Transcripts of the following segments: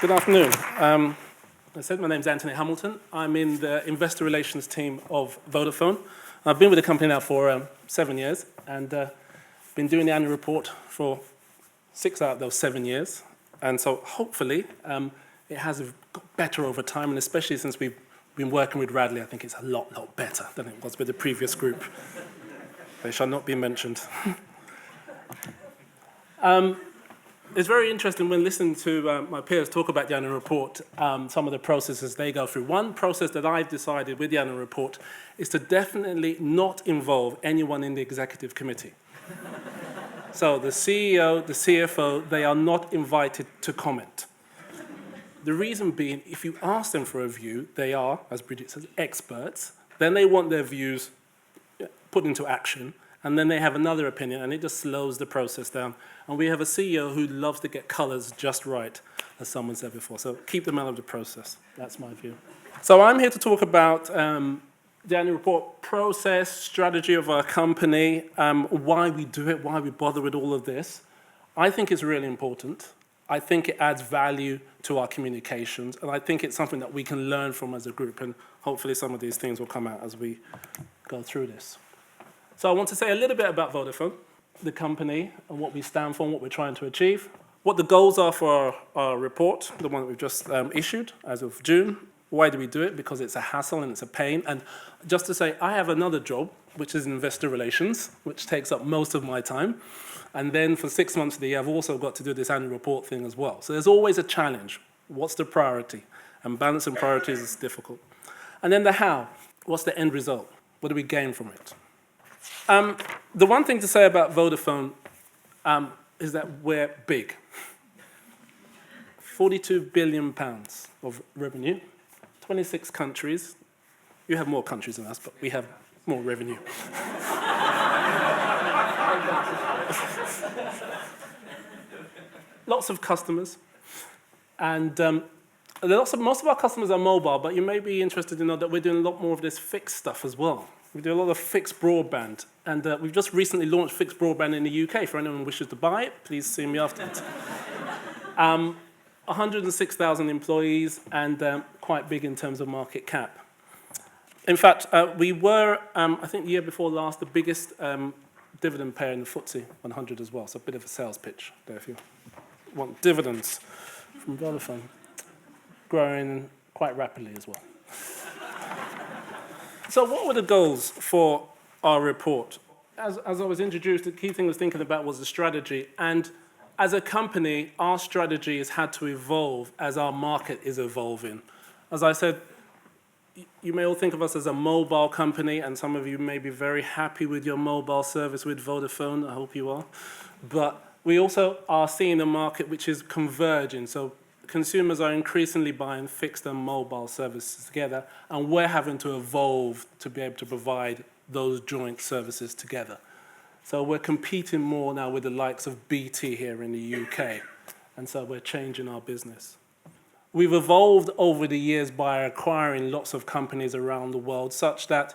Good afternoon. I said my name's Anthony Hamilton. I'm in the investor relations team of Vodafone. I've been with the company now for 7 years and been doing the annual report for 6 out of those 7 years. And so hopefully it has got better over time, and especially since we've been working with Radley, I think it's a lot better than it was with the previous group. They shall not be mentioned. It's very interesting when listening to my peers talk about the annual report, some of the processes they go through. One process that I've decided with the annual report is to definitely not involve anyone in the executive committee. So the CEO, the CFO, they are not invited to comment. The reason being, if you ask them for a view, they are, as Bridget says, experts. Then they want their views put into action, and then they have another opinion, and it just slows the process down. And we have a CEO who loves to get colours just right, as someone said before. So keep them out of the process. That's my view. So I'm here to talk about the annual report process, strategy of our company, why we do it, why we bother with all of this. I think it's really important. I think it adds value to our communications, and I think it's something that we can learn from as a group, and hopefully some of these things will come out as we go through this. So I want to say a little bit about Vodafone, the company, and what we stand for and what we're trying to achieve, what the goals are for our report, the one that we've just issued as of June. Why do we do it? Because it's a hassle and it's a pain. And just to say, I have another job, which is investor relations, which takes up most of my time. And then for 6 months of the year, I've also got to do this annual report thing as well. So there's always a challenge. What's the priority? And balancing priorities is difficult. And then the how. What's the end result? What do we gain from it? The one thing to say about Vodafone is that we're big. £42 billion of revenue, 26 countries. You have more countries than us, but we have more revenue. Lots of customers. And most of our customers are mobile, but you may be interested to know that we're doing a lot more of this fixed stuff as well. We do a lot of fixed broadband, and we've just recently launched fixed broadband in the UK. For anyone who wishes to buy it, please see me afterwards. 106,000 employees, and quite big in terms of market cap. In fact, we were, I think the year before last, the biggest dividend payer in the FTSE 100 as well, so a bit of a sales pitch there if you want dividends from Vodafone. Growing quite rapidly as well. So what were the goals for our report? As I was introduced, the key thing I was thinking about was the strategy. And as a company, our strategy has had to evolve as our market is evolving. As I said, you may all think of us as a mobile company, and some of you may be very happy with your mobile service with Vodafone. I hope you are. But we also are seeing a market which is converging. So consumers are increasingly buying fixed and mobile services together, and we're having to evolve to be able to provide those joint services together. So we're competing more now with the likes of BT here in the UK, and so we're changing our business. We've evolved over the years by acquiring lots of companies around the world, such that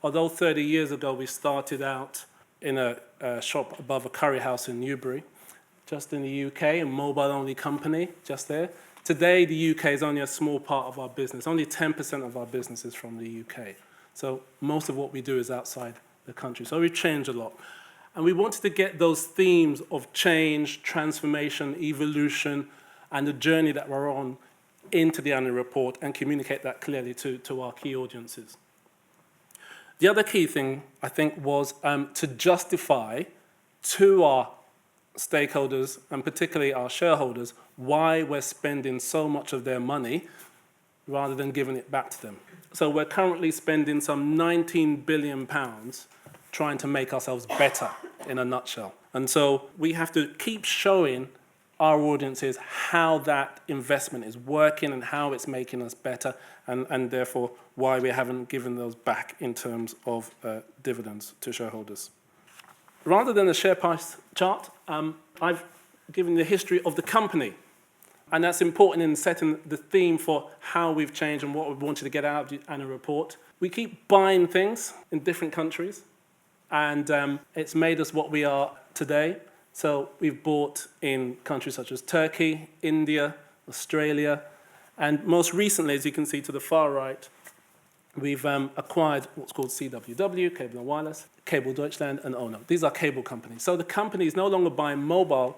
although 30 years ago we started out in a shop above a curry house in Newbury, just in the UK, a mobile-only company, just there. Today, the UK is only a small part of our business. Only 10% of our business is from the UK. So most of what we do is outside the country. So we've changed a lot. And we wanted to get those themes of change, transformation, evolution, and the journey that we're on into the annual report and communicate that clearly to our key audiences. The other key thing, I think, was to justify to our stakeholders, and particularly our shareholders, why we're spending so much of their money rather than giving it back to them. So we're currently spending some £19 billion trying to make ourselves better, in a nutshell. And so we have to keep showing our audiences how that investment is working and how it's making us better, and therefore why we haven't given those back in terms of dividends to shareholders. Rather than a share price chart, I've given the history of the company. And that's important in setting the theme for how we've changed and what we wanted to get out of the annual report. We keep buying things in different countries, and it's made us what we are today. So we've bought in countries such as Turkey, India, Australia, and most recently, as you can see to the far right, we've acquired what's called CWW, Cable and Wireless, Cable Deutschland, and Ono. These are cable companies. So the company is no longer buying mobile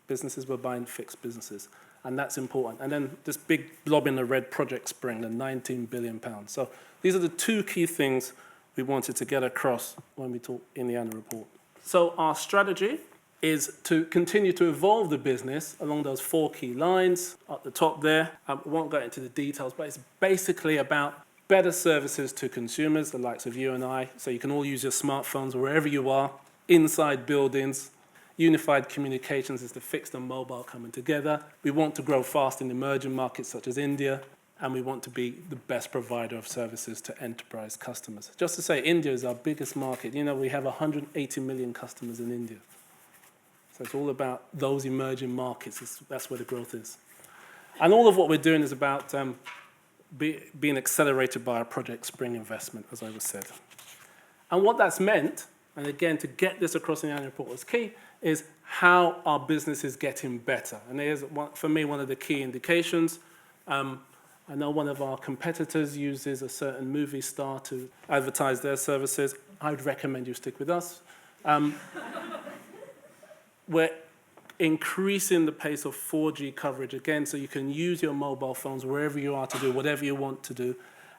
businesses, we're buying fixed businesses. And that's important. And then this big blob in the red, Project Spring, the £19 billion. So these are the two key things we wanted to get across when we talk in the annual report. So our strategy is to continue to evolve the business along those 4 key lines at the top there. I won't go into the details, but it's basically about better services to consumers, the likes of you and I, so you can all use your smartphones wherever you are, inside buildings. Unified communications is the fixed and mobile coming together. We want to grow fast in emerging markets such as India, and we want to be the best provider of services to enterprise customers. Just to say, India is our biggest market. You know, we have 180 million customers in India. So it's all about those emerging markets. That's where the growth is. And all of what we're doing is about being accelerated by our Project Spring investment, as I just said. And what that's meant, and again, to get this across in the annual report was key, is how our business is getting better. And here's, for me, one of the key indications. I know one of our competitors uses a certain movie star to advertise their services. I would recommend you stick with us. We're increasing the pace of 4G coverage again, so you can use your mobile phones wherever you are to do whatever you want to do.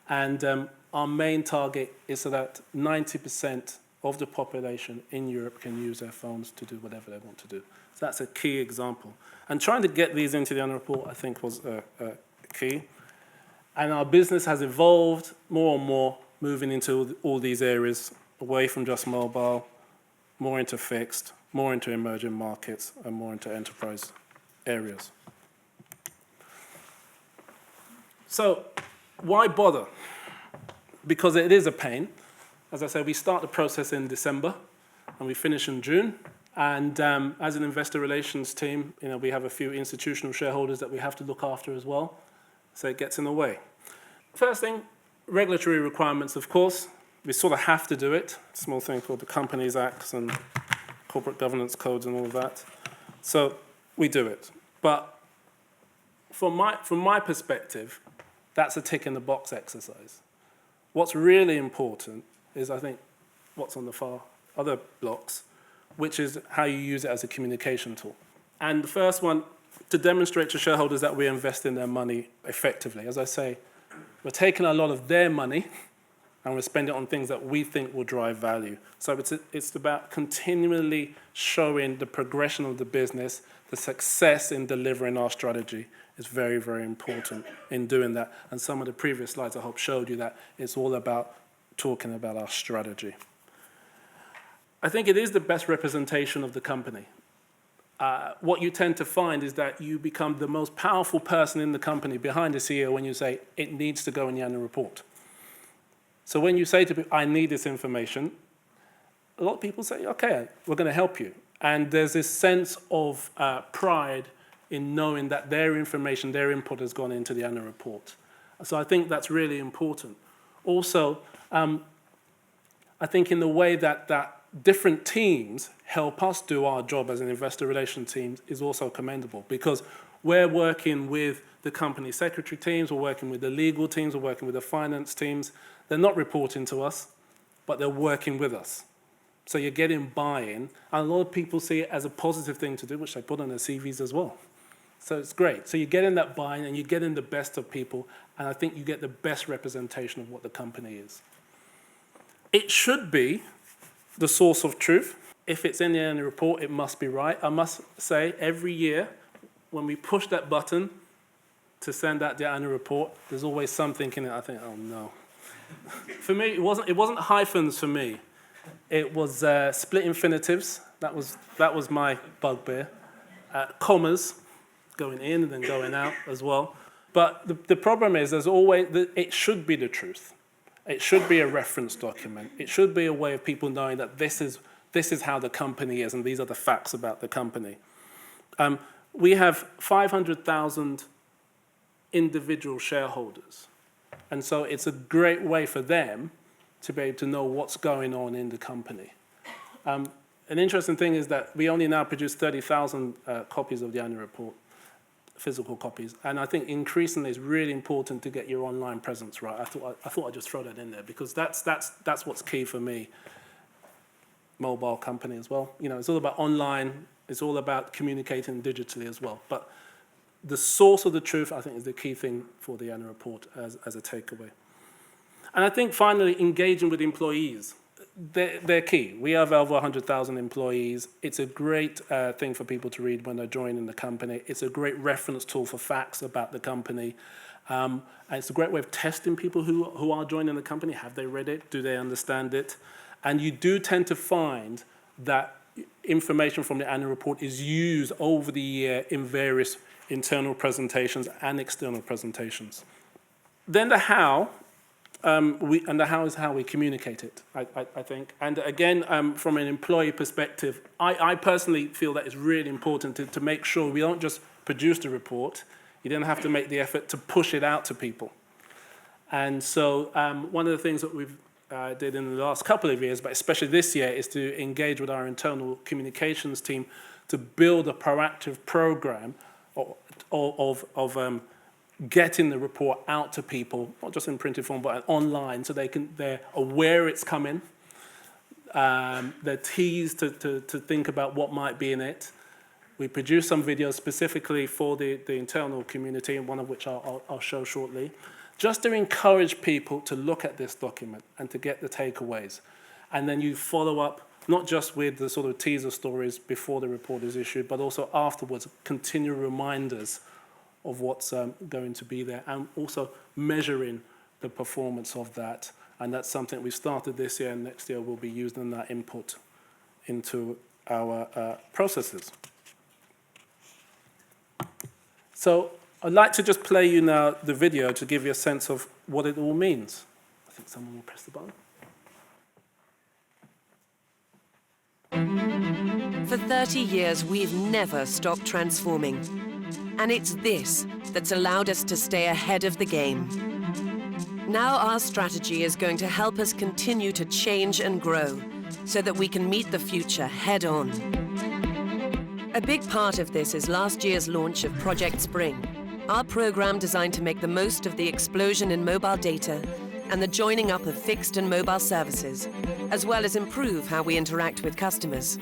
And our main target is so that 90% of the population in Europe can use their phones to do whatever they want to do. So that's a key example. And trying to get these into the annual report, I think, was key. And our business has evolved more and more, moving into all these areas, away from just mobile, more into fixed, more into emerging markets, and more into enterprise areas. So why bother? Because it is a pain. As I said, we start the process in December, and we finish in June. And as an investor relations team, you know, we have a few institutional shareholders that we have to look after as well, so it gets in the way. First thing, regulatory requirements, of course. We sort of have to do it. A small thing called the Companies Acts and corporate governance codes and all of that. So we do it. But from my perspective, that's a tick in the box exercise. What's really important is, I think, what's on the far other blocks, which is how you use it as a communication tool. And the first one, to demonstrate to shareholders that we invest in their money effectively. As I say, we're taking a lot of their money and we're spending it on things that we think will drive value. So it's about continually showing the progression of the business, the success in delivering our strategy is very, very important in doing that. And some of the previous slides, I hope, showed you that it's all about talking about our strategy. I think it is the best representation of the company. What you tend to find is that you become the most powerful person in the company behind the CEO when you say, it needs to go in the annual report. So when you say to people, I need this information, a lot of people say, okay, we're going to help you. And there's this sense of pride in knowing that their information, their input has gone into the annual report. So I think that's really important. Also, I think in the way that different teams help us do our job as an investor relations team is also commendable, because we're working with the company secretary teams, we're working with the legal teams, we're working with the finance teams. They're not reporting to us, but they're working with us. So you're getting buy-in, and a lot of people see it as a positive thing to do, which they put on their CVs as well. So it's great. So you're getting that buy-in, and you're getting the best of people, and I think you get the best representation of what the company is. It should be the source of truth. If it's in the annual report, it must be right. I must say, every year, when we push that button to send out the annual report, there's always something in it. I think, oh no. For me, it wasn't hyphens for me. It was split infinitives. That was my bugbear. Commas, going in and then going out as well. But the problem is, there's always, it should be the truth. It should be a reference document. It should be a way of people knowing that this is how the company is, and these are the facts about the company. We have 500,000 individual shareholders. And so it's a great way for them to be able to know what's going on in the company. An interesting thing is that we only now produce 30,000 copies of the annual report. physical copies. And I think increasingly it's really important to get your online presence right. I thought I'd just throw that in there because that's what's key for me. Mobile company as well. You know, it's all about online. It's all about communicating digitally as well. But the source of the truth, I think, is the key thing for the annual report as a takeaway. And I think finally, engaging with employees. They're key. We have over 100,000 employees. It's a great thing for people to read when they're joining the company. It's a great reference tool for facts about the company. And it's a great way of testing people who are joining the company. Have they read it? Do they understand it? And you do tend to find that information from the annual report is used over the year in various internal presentations and external presentations. Then the how. The how is how we communicate it, I think. And again, from an employee perspective, I personally feel that it's really important to make sure we don't just produce the report. You don't have to make the effort to push it out to people. And so one of the things that we've did in the last couple of years, but especially this year, is to engage with our internal communications team to build a proactive program of getting the report out to people, not just in printed form, but online, so they're aware it's coming. They're teased to think about what might be in it. We produce some videos specifically for the internal community, and one of which I'll show shortly, just to encourage people to look at this document and to get the takeaways. And then you follow up, not just with the sort of teaser stories before the report is issued, but also afterwards, continual reminders of what's going to be there, and also measuring the performance of that. And that's something we started this year, and next year we'll be using that input into our processes. So I'd like to just play you now the video to give you a sense of what it all means. I think someone will press the button. For 30 years, we've never stopped transforming. And it's this that's allowed us to stay ahead of the game. Now our strategy is going to help us continue to change and grow so that we can meet the future head on. A big part of this is last year's launch of Project Spring, our program designed to make the most of the explosion in mobile data and the joining up of fixed and mobile services, as well as improve how we interact with customers.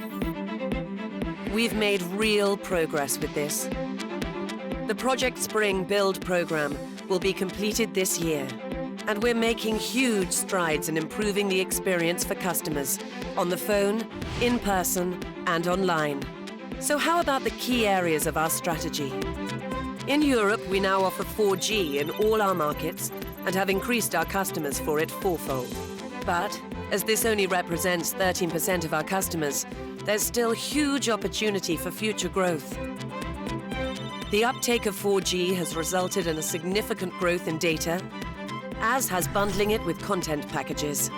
We've made real progress with this. The Project Spring Build program will be completed this year, and we're making huge strides in improving the experience for customers on the phone, in person, and online. So how about the key areas of our strategy? In Europe, we now offer 4G in all our markets and have increased our customers for it fourfold. But as this only represents 13% of our customers, there's still huge opportunity for future growth. The uptake of 4G has resulted in a significant growth in data, as has bundling it with content packages.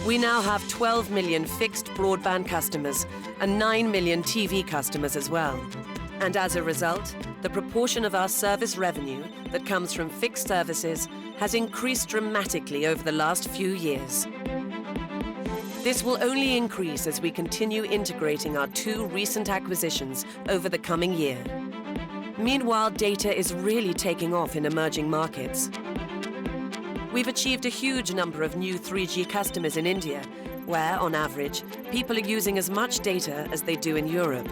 We now have 12 million fixed broadband customers and 9 million TV customers as well. And as a result, the proportion of our service revenue that comes from fixed services has increased dramatically over the last few years. This will only increase as we continue integrating our 2 recent acquisitions over the coming year. Meanwhile, data is really taking off in emerging markets. We've achieved a huge number of new 3G customers in India, where, on average, people are using as much data as they do in Europe.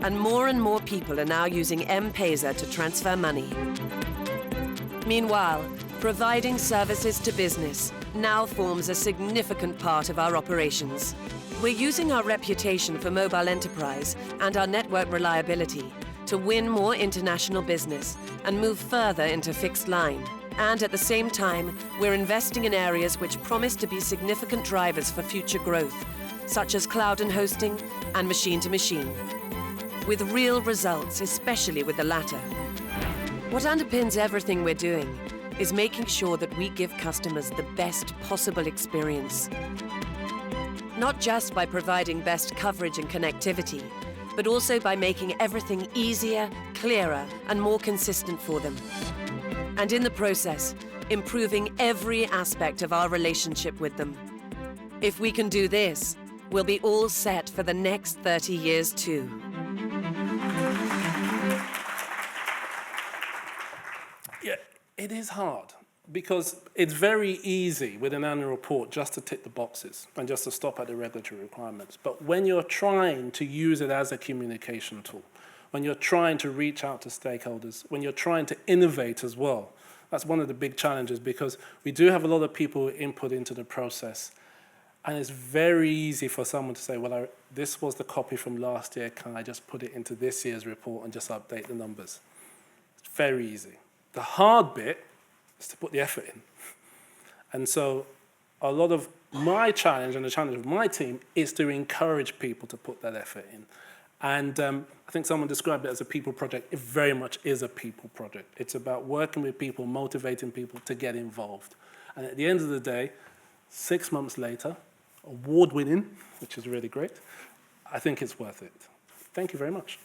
And more people are now using M-Pesa to transfer money. Meanwhile, providing services to business now forms a significant part of our operations. We're using our reputation for mobile enterprise and our network reliability to win more international business and move further into fixed line. And at the same time, we're investing in areas which promise to be significant drivers for future growth, such as cloud and hosting and machine-to-machine, with real results, especially with the latter. What underpins everything we're doing is making sure that we give customers the best possible experience. Not just by providing best coverage and connectivity, but also by making everything easier, clearer, and more consistent for them. And in the process, improving every aspect of our relationship with them. If we can do this, we'll be all set for the next 30 years too. It is hard because it's very easy with an annual report just to tick the boxes and just to stop at the regulatory requirements. But when you're trying to use it as a communication tool, when you're trying to reach out to stakeholders, when you're trying to innovate as well, that's one of the big challenges because we do have a lot of people input into the process. And it's very easy for someone to say, well, this was the copy from last year. Can I just put it into this year's report and just update the numbers? It's very easy. The hard bit is to put the effort in. And so a lot of my challenge and the challenge of my team is to encourage people to put that effort in. And I think someone described it as a people project. It very much is a people project. It's about working with people, motivating people to get involved. And at the end of the day, 6 months later, award-winning, which is really great, I think it's worth it. Thank you very much.